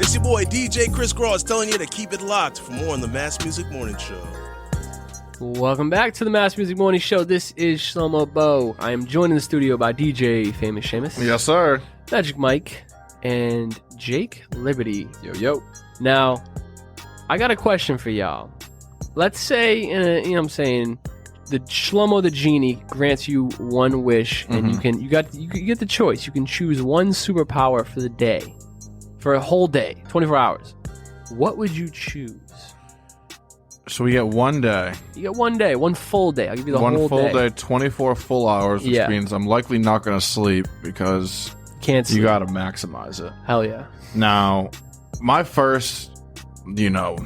It's your boy DJ Chris Cross telling you to keep it locked for more on the Mass Music Morning Show. Welcome back to the Mass Music Morning Show. This is Shlomo Bo. I am joined in the studio by DJ FAMOUSHAMUS. Yes, sir. Magic Mike and Jake Liberty. Yo, yo. Now, I got a question for y'all. Let's say, you know what I'm saying, the Shlomo the Genie grants you one wish, and you get the choice. You can choose one superpower for the day, for a whole day, 24 hours. What would you choose? So we get 1 day. You get 1 day, one full day. I'll give you the whole day. One full day, 24 full hours, which means I'm likely not going to sleep because Can't sleep. you got to maximize it. Hell yeah. Now, my first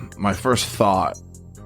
thought,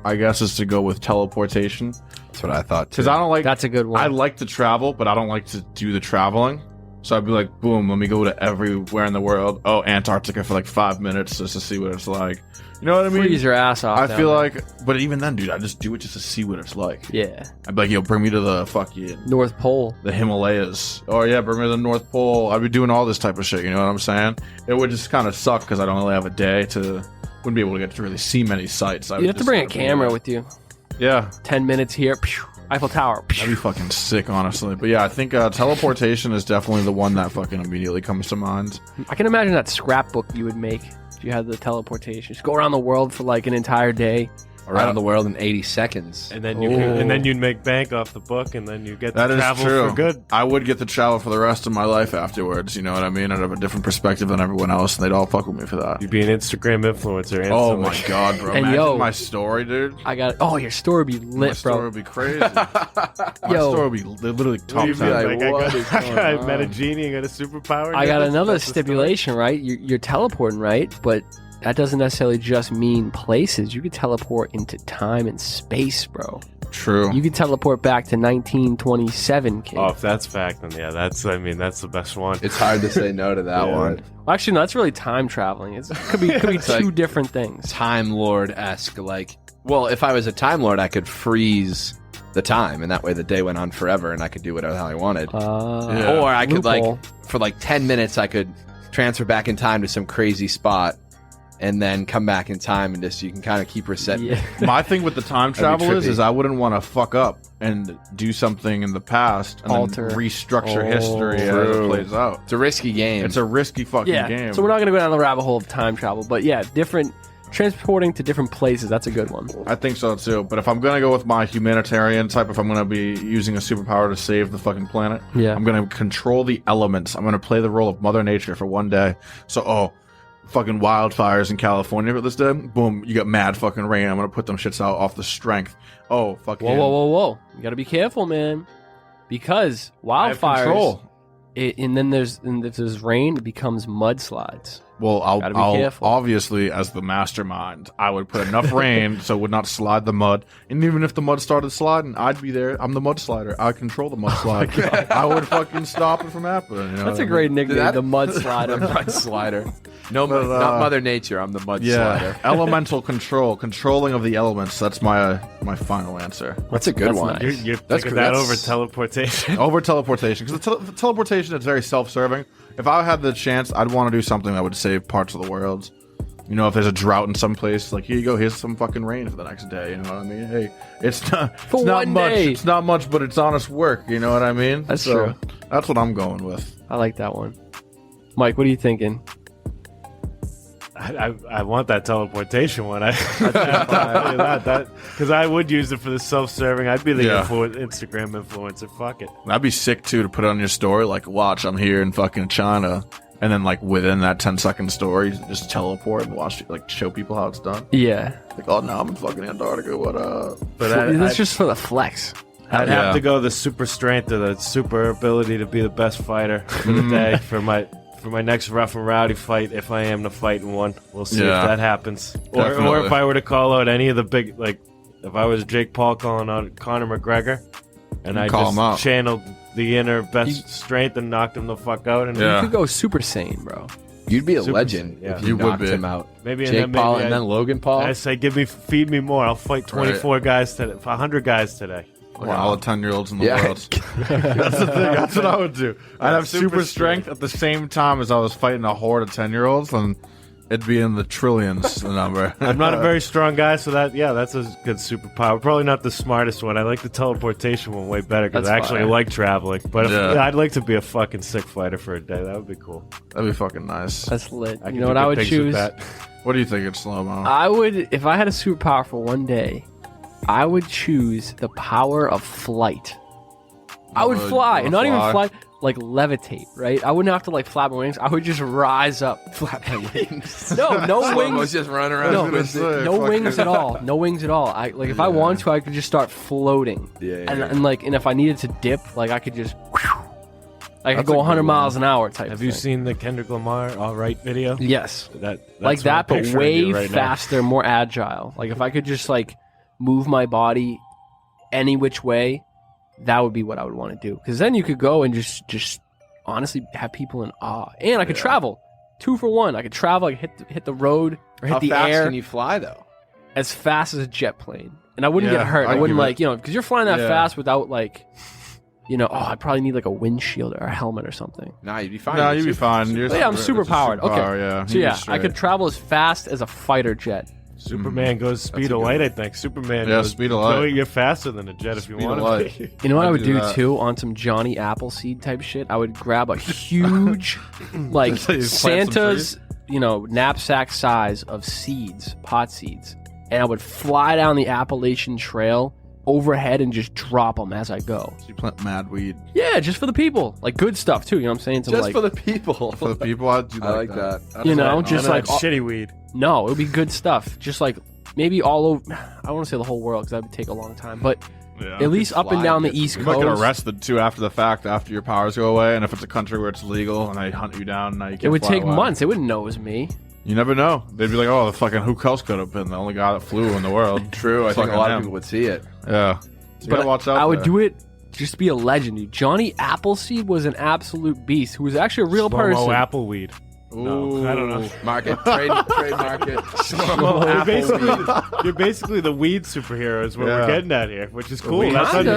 I guess, is to go with teleportation. That's what I thought, too. Because I don't like... That's a good one. I like to travel, but I don't like to do the traveling. So I'd be like, boom, let me go to everywhere in the world. Oh, Antarctica for like 5 minutes just to see what it's like. You know what I mean? Freeze your ass off. I feel like, but even then, dude, I just do it just to see what it's like. Yeah. I'd be like, yo, bring me to the fucking North Pole. The Himalayas. Oh yeah, bring me to the North Pole. I'd be doing all this type of shit, you know what I'm saying? It would just kind of suck because I don't really have a day to, wouldn't be able to get to really see many sights. You'd have to bring a camera with you. Yeah. 10 minutes here. Eiffel Tower. That'd be fucking sick, honestly. But yeah, I think teleportation is definitely the one that fucking immediately comes to mind. I can imagine that scrapbook you would make if you had the teleportation. Just go around the world for like an entire day. Around the world in 80 seconds. And then you'd make bank off the book, and then you get to travel for good. I would get to travel for the rest of my life afterwards, you know what I mean? I'd have a different perspective than everyone else, and they'd all fuck with me for that. You'd be an Instagram influencer. Instantly. Oh my god, bro. And imagine my story, dude. Your story would be lit, my story would be crazy. My story would be literally top 10. I met a genie and got a superpower. I got another stipulation, right? You're teleporting, right? But that doesn't necessarily just mean places. You could teleport into time and space, bro. True. You could teleport back to 1927, kid. Oh, if that's fact, then yeah, that's the best one. It's hard to say no to that one. Well, actually, no, that's really time traveling. It could be two like different things. Time Lord-esque, like, well, if I was a Time Lord, I could freeze the time, and that way the day went on forever, and I could do whatever the hell I wanted. Or I could, like, for like 10 minutes, I could transfer back in time to some crazy spot, and then come back in time, and just you can kind of keep resetting. Yeah. My thing with the time travel is I wouldn't want to fuck up and do something in the past and then restructure history as it plays out. It's a risky game. It's a risky fucking game. So we're not going to go down the rabbit hole of time travel, but yeah, transporting to different places, that's a good one. I think so too. But if I'm going to go with my humanitarian type, if I'm going to be using a superpower to save the fucking planet, I'm going to control the elements. I'm going to play the role of Mother Nature for 1 day. So, fucking wildfires in California for this day. Boom, you got mad fucking rain. I'm gonna put them shits out off the strength. Oh, fucking. Whoa. You gotta be careful, man. Because wildfires. If there's rain, it becomes mudslides. Well, I'll obviously, as the mastermind, I would put enough rain so it would not slide the mud. And even if the mud started sliding, I'd be there. I'm the mud slider. I control the mud slide. I would fucking stop it from happening. You know That's a great nickname, the mud slider. The mud slider. No, not Mother Nature. I'm the mud slider. Elemental controlling of the elements. That's my final answer. That's a good one. Nice. You're thinking that over teleportation. Over teleportation, because the teleportation is very self-serving. If I had the chance, I'd want to do something that would save parts of the world. You know, if there's a drought in some place, like, here you go, here's some fucking rain for the next day. You know what I mean? Hey, it's not much. It's not much, but it's honest work. You know what I mean? That's true. That's what I'm going with. I like that one. Mike, what are you thinking? I want that teleportation one. Because I would use it for the self-serving. I'd be the Instagram influencer. Fuck it. That'd be sick too to put it on your story. Like, watch, I'm here in fucking China, and then like within that 10-second story, just teleport and watch, like, show people how it's done. Yeah. Like, oh, now I'm in fucking Antarctica. What up? But that's just for the flex. I'd have to go the super strength or the super ability to be the best fighter for the day for my next rough and rowdy fight, if I am to fight in one. We'll see if that happens. Or if I were to call out any of the big, like, if I was Jake Paul calling out Conor McGregor, and I just channeled the inner best strength and knocked him the fuck out. And you could go Super Saiyan, bro. You'd be a legend if you knocked him out. Maybe Jake Paul and then Logan Paul. I say, feed me more. I'll fight 24 guys today, 100 guys today. Like all the 10-year-olds in the world. That's the thing. That's what I would do. I'd have super strength at the same time as I was fighting a horde of 10-year-olds, and It'd be in the trillions, the number. I'm not a very strong guy, so that's a good superpower. Probably not the smartest one. I like the teleportation one way better because I actually like traveling. But I'd like to be a fucking sick fighter for a day. That would be cool. That'd be fucking nice. That's lit. You know what I would choose? What do you think it's Shlomo? I would, if I had a superpower for one day, I would choose the power of flight. I would fly, and not even fly, like levitate, right? I wouldn't have to like flap my wings. I would just rise up. Flap my wings. No wings. Just running around. No wings at all. No wings at all. If I wanted to, I could just start floating. And if I needed to dip, like I could just. I could go 100 miles an hour type. Have you seen the Kendrick Lamar All Right video? Yes. That's like that, but way faster, more agile. Like if I could just like move my body any which way, that would be what I would want to do. Because then you could go and just honestly have people in awe. And I could travel. 2 for 1. I could travel, I could hit the road or hit the air. How fast can you fly though? As fast as a jet plane. And I wouldn't get hurt. I wouldn't because you're flying that fast without like, I'd probably need like a windshield or a helmet or something. Nah, you'd be fine. No, you'd be fine. I'm super powered. Okay. Yeah. So I could travel as fast as a fighter jet. Superman goes speed of light, I think. Superman goes speed of light. You're faster than a jet if you want to be. You know what I would do too on some Johnny Appleseed type shit? I would grab a huge, like Santa's, knapsack size of seeds, pot seeds, and I would fly down the Appalachian Trail overhead and just drop them as I go. So you plant mad weed. Yeah, just for the people. Like good stuff too, you know what I'm saying? Just for the people. For the people, I'd do I like that. Just like shitty weed. No, it would be good stuff. Just like maybe all over, I don't want to say the whole world because that would take a long time, but at least up and down the East Coast. You might get arrested too after the fact, after your powers go away, and if it's a country where it's legal and they hunt you down, now you can't It would fly take away. months. They wouldn't know it was me. You never know. They'd be like, oh, the fucking who else could have been the only guy that flew in the world. True, I think a lot of people would see it. Yeah. So but watch out I would do it just to be a legend, dude. Johnny Appleseed was an absolute beast who was actually a real person. Appleweed. Ooh. No, I don't know. Trademark it. You're basically the weed superhero is what we're getting at here, which is cool. I don't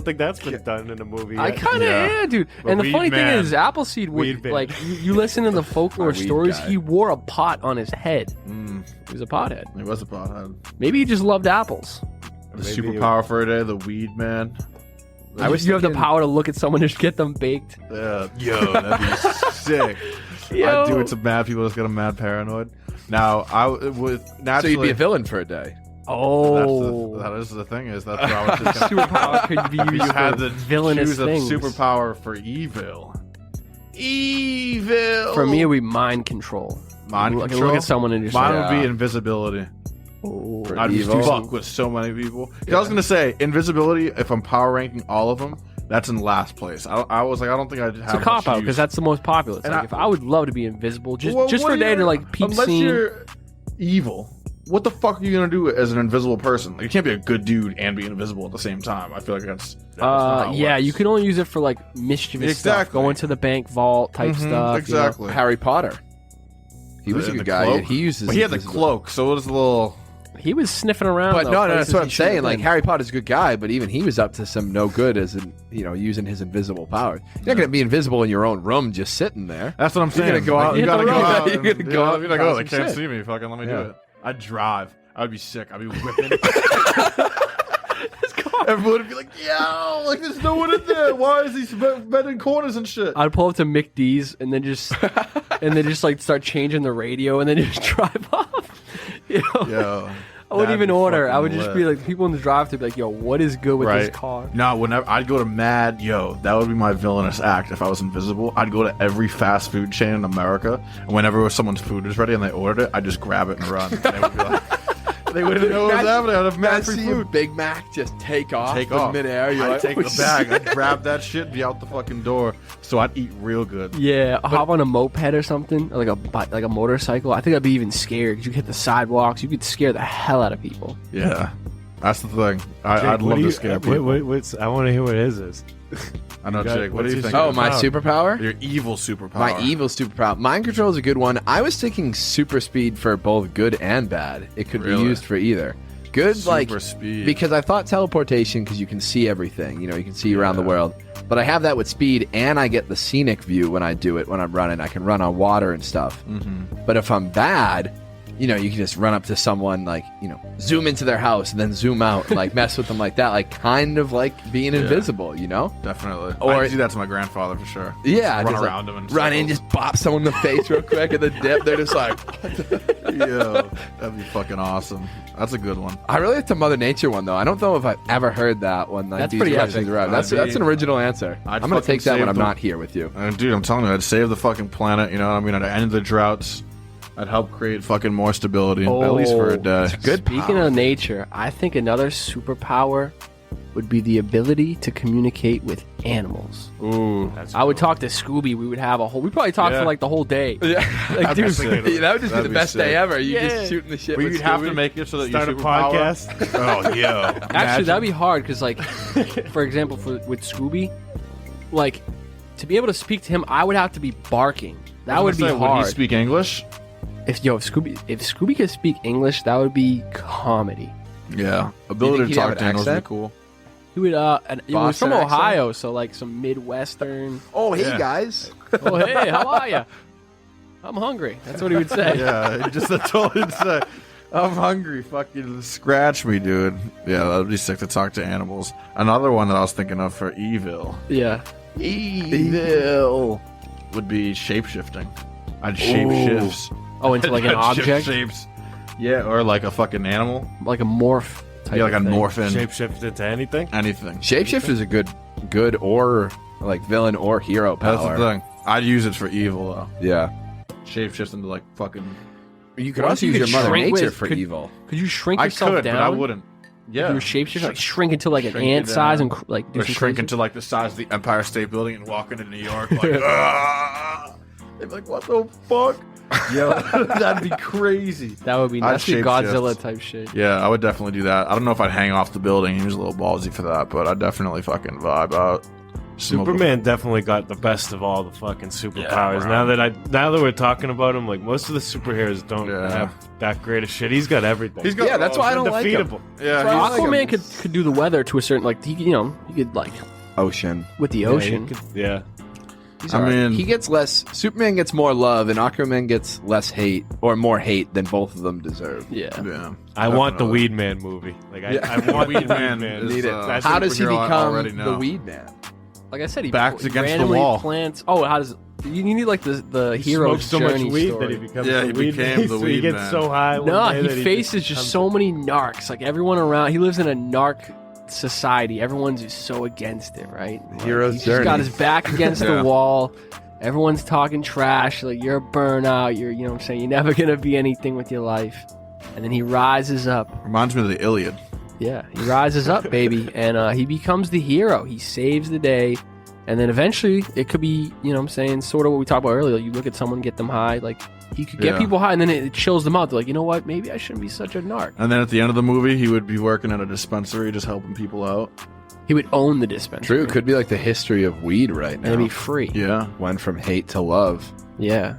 think that's been done in a movie yet. I kind of am, dude. But and the funny thing is, Appleseed would, like, you listen to the folklore stories, he wore a pot on his head. He was a pothead. He was a pothead. Maybe he just loved apples. The superpower for a day, the weed man. I wish you have the power to look at someone and just get them baked. Yo, that'd be sick. I'd do it to mad people that's got a mad paranoid. Now, I would naturally. So you'd be a villain for a day. Oh, that is the thing. That's what I was just superpower could be used. You had the villainous choose a superpower for evil. Evil. For me, it would be mind control. Mind control. Look at someone and just. Mine would be invisibility. Oh, I'd be fuck with so many people. I was gonna say invisibility. If I'm power ranking all of them, that's in last place. I was like, I don't think I'd have. It's a cop out because that's the most popular. It's like, if I would love to be invisible, just for a day to like peep unless scene. You're evil. What the fuck are you gonna do as an invisible person? Like, you can't be a good dude and be invisible at the same time. I feel like that's not how it works. You can only use it for like mischievous stuff, going to the bank vault type stuff. Exactly. Harry Potter. He was a good guy. Cloak? He uses. But he had the cloak, so it was a little. He was sniffing around. But no, that's what I'm saying. Like, Harry Potter's a good guy, but even he was up to some no good as in, using his invisible powers. You're not going to be invisible in your own room just sitting there. That's what I'm saying. You're going to go out. You gotta go out. You're going to go out. You're like, oh, they can't see me. Fucking let me do it. I'd drive. I'd be sick. I'd be whipping. Everyone would be like, yo, like there's no one in there. Why is he bending corners and shit? I'd pull up to McD's and then just like start changing the radio and then just drive off. Yo, I wouldn't even order. I would just be like, people in the drive-thru be like, yo, what is good with this car? No, whenever I'd go to Mad, that would be my villainous act if I was invisible. I'd go to every fast food chain in America, and whenever someone's food is ready and they ordered it, I'd just grab it and run. And they would be like, they wouldn't know what was happening. I'd have mad free food. Big Mac just take off midair. I'd take the bag, I'd grab that shit, be out the fucking door. So I'd eat real good. Yeah, hop on a moped or something, or like a motorcycle. I think I'd be even scared because you hit the sidewalks. You could scare the hell out of people. Yeah, that's the thing. I'd love to scare people. I want to hear what his is. I know, Jake. What do you think? Oh, my superpower? Your evil superpower. My evil superpower. Mind control is a good one. I was thinking super speed for both good and bad. It could be used for either. good Super speed. because I thought teleportation because you can see everything, you can see around the world. But I have that with speed, and I get the scenic view when I do it when I'm running. I can run on water and stuff. But if I'm bad, you can just run up to someone, zoom into their house and then zoom out and mess with them like that, kind of like being invisible, Definitely. Or I do that to my grandfather for sure. Yeah, run just, around him and run in, just bop someone in the face real quick at the dip. They're just like, yeah, that'd be fucking awesome. That's a good one. I really like the Mother Nature one though. I don't know if I've ever heard that one. That's pretty epic. That's an original answer. I'm gonna take that when I'm not here with you. Dude, I'm telling you, I'd save the fucking planet. You know what I mean? I'd end the droughts. I'd help create fucking more stability, at least for a day. Good. Speaking of nature, I think another superpower would be the ability to communicate with animals. Ooh, I would talk to Scooby. We would have we'd probably talk for the whole day. Yeah, dude, that would just be the best day ever. You just shooting the shit. But with you'd have Scooby. to make it so that Start you a podcast. Oh yeah. Actually, that'd be hard because, for example, with Scooby, to be able to speak to him, I would have to be barking. That would be hard. Would he speak English? If Scooby could speak English, that would be comedy. Yeah, ability to he'd talk have to an animals would be accent? cool. He would. He was from Boston accent? Ohio, so some Midwestern. Oh, hey Yeah. guys. Oh, hey, how are you? I'm hungry. That's what he would say. Yeah, that's all he'd say. I'm hungry. Fucking scratch me, dude. Yeah, that'd be sick to talk to animals. Another one that I was thinking of for evil. Yeah. Evil would be shapeshifting. I'd shapeshifts. Oh, into an object, Shapes. Yeah, or like a fucking animal. like a morph. Type Yeah, like a of thing. morphin. Shapeshift into anything. Anything. Shapeshift is a good or villain or hero That's power. the thing. I'd use it for evil though. Yeah. Shapeshift into fucking. You could What also if you use could your Mother shrink Nature with- for could- evil. Could you shrink I yourself could, down? but I wouldn't. Yeah. You were shapeshift, shrink into an Shrink ant it size down. and do Or some shrink crazy- into the size of the Empire State Building and walk into New York ah! They'd be like, what the fuck? Yo, that'd be crazy. That would be I'd nasty shapeshift. Godzilla type shit. Yeah, I would definitely do that. I don't know if I'd hang off the building. He was a little ballsy for that, but I'd definitely fucking vibe out. Superman definitely got the best of all the fucking superpowers. bro. Now that we're talking about him, most of the superheroes don't have that great of shit. He's got everything. He's got Yeah, that's why I don't like him. undefeatable. Yeah, Well, he's Aquaman could do the weather to a certain he could Ocean. with the Yeah, ocean. Yeah. He's I alright. mean- he gets less. Superman gets more love, and Aquaman gets less hate, or more hate than both of them deserve. Yeah. Yeah, I want the definitely. Weed Man movie. Yeah. I want the Weed Man Man. is, Need it. That How does he superhero I already become know. the Weed Man? Like I said, he Backs against the randomly wall. plants. Oh, how does you need the He hero's smokes so much journey weed story. that he becomes Yeah, the he weed became man. the So weed he gets man. so high. No, one day he that faces just becomes so many narcs. Everyone around, he lives in a narc society. Everyone's just so against it, right? Hero's He's journey. just got his back against Yeah. the wall. Everyone's talking trash. You're a burnout. You're, you know what I'm saying? You're never gonna be anything with your life. And then he rises up. Reminds me of the Iliad. Yeah, he rises up, baby, and he becomes the hero. He saves the day. And then eventually, it could be, you know what I'm saying, sort of what we talked about earlier. You look at someone, get them high. He could get Yeah. people high, and then it chills them out. They're like, you know what? Maybe I shouldn't be such a narc. And then at the end of the movie, he would be working at a dispensary, just helping people out. He would own the dispensary. True, could be like the history of weed right And now. it'd be free. Yeah. Went from hate to love. Yeah.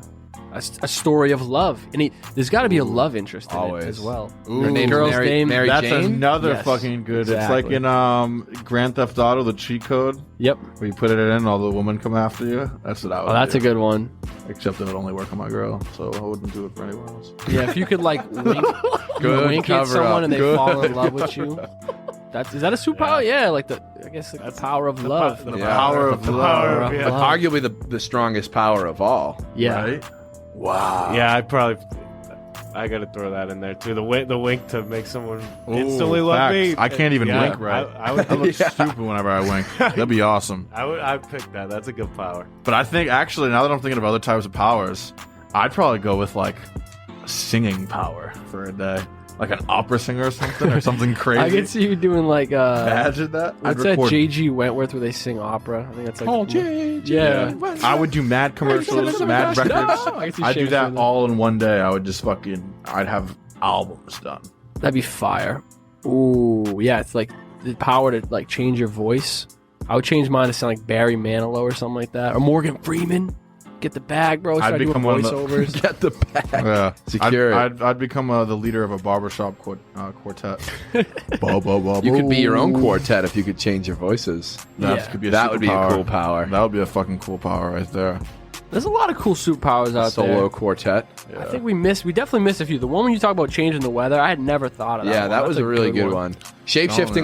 A story of love. And there's got to be a love interest in Always. it as well. Ooh. Her name's Girl's Mary, name- Mary That's Jane. another Yes, fucking good. exactly. It's like in Grand Theft Auto, the cheat code, Yep. where you put it in, all the women come after you. That's what I would Oh, that's do. a good one. Except it would only work on my girl, so I wouldn't do it for anyone else. Yeah, if you could wink, Good wink at cover someone up. and they Good. fall in love with you. Is that a superpower? Yeah, I guess the power of love. the Yeah. Power of The love. power of- yeah. Arguably the strongest power of all. Yeah. Right? Wow. Yeah, I gotta throw that in there too. The wink to make someone Ooh, instantly love facts. me. I can't even Yeah, wink right. I would. I look stupid whenever I wink. That'd be awesome. I'd pick that. That's a good power. But I think, actually, now that I'm thinking of other types of powers, I'd probably go with, singing power for a day. Like an opera singer or something, or something crazy. I could see you doing Imagine that. I'd what's that record- J.G. Wentworth where they sing opera? I think that's Oh, J.G. Yeah. I would do mad commercials, mad records. I can see I'd do Shane that doing all in one day. I would just I'd have albums done. That'd be fire. Ooh, yeah, it's like the power to change your voice. I would change mine to sound like Barry Manilow or something like that, or Morgan Freeman. get the bag, bro. Start doing voiceovers. Get the bag. Yeah, Secure. I'd become the leader of a barbershop quartet. You could be your own quartet if you could change your voices. That could be that would be a cool power. That would be a fucking cool power right there. There's a lot of cool superpowers out there. Solo quartet. Yeah. I think we definitely missed a few. The one when you talk about changing the weather, I had never thought of that. Yeah, that was a really good one. Shape-shifting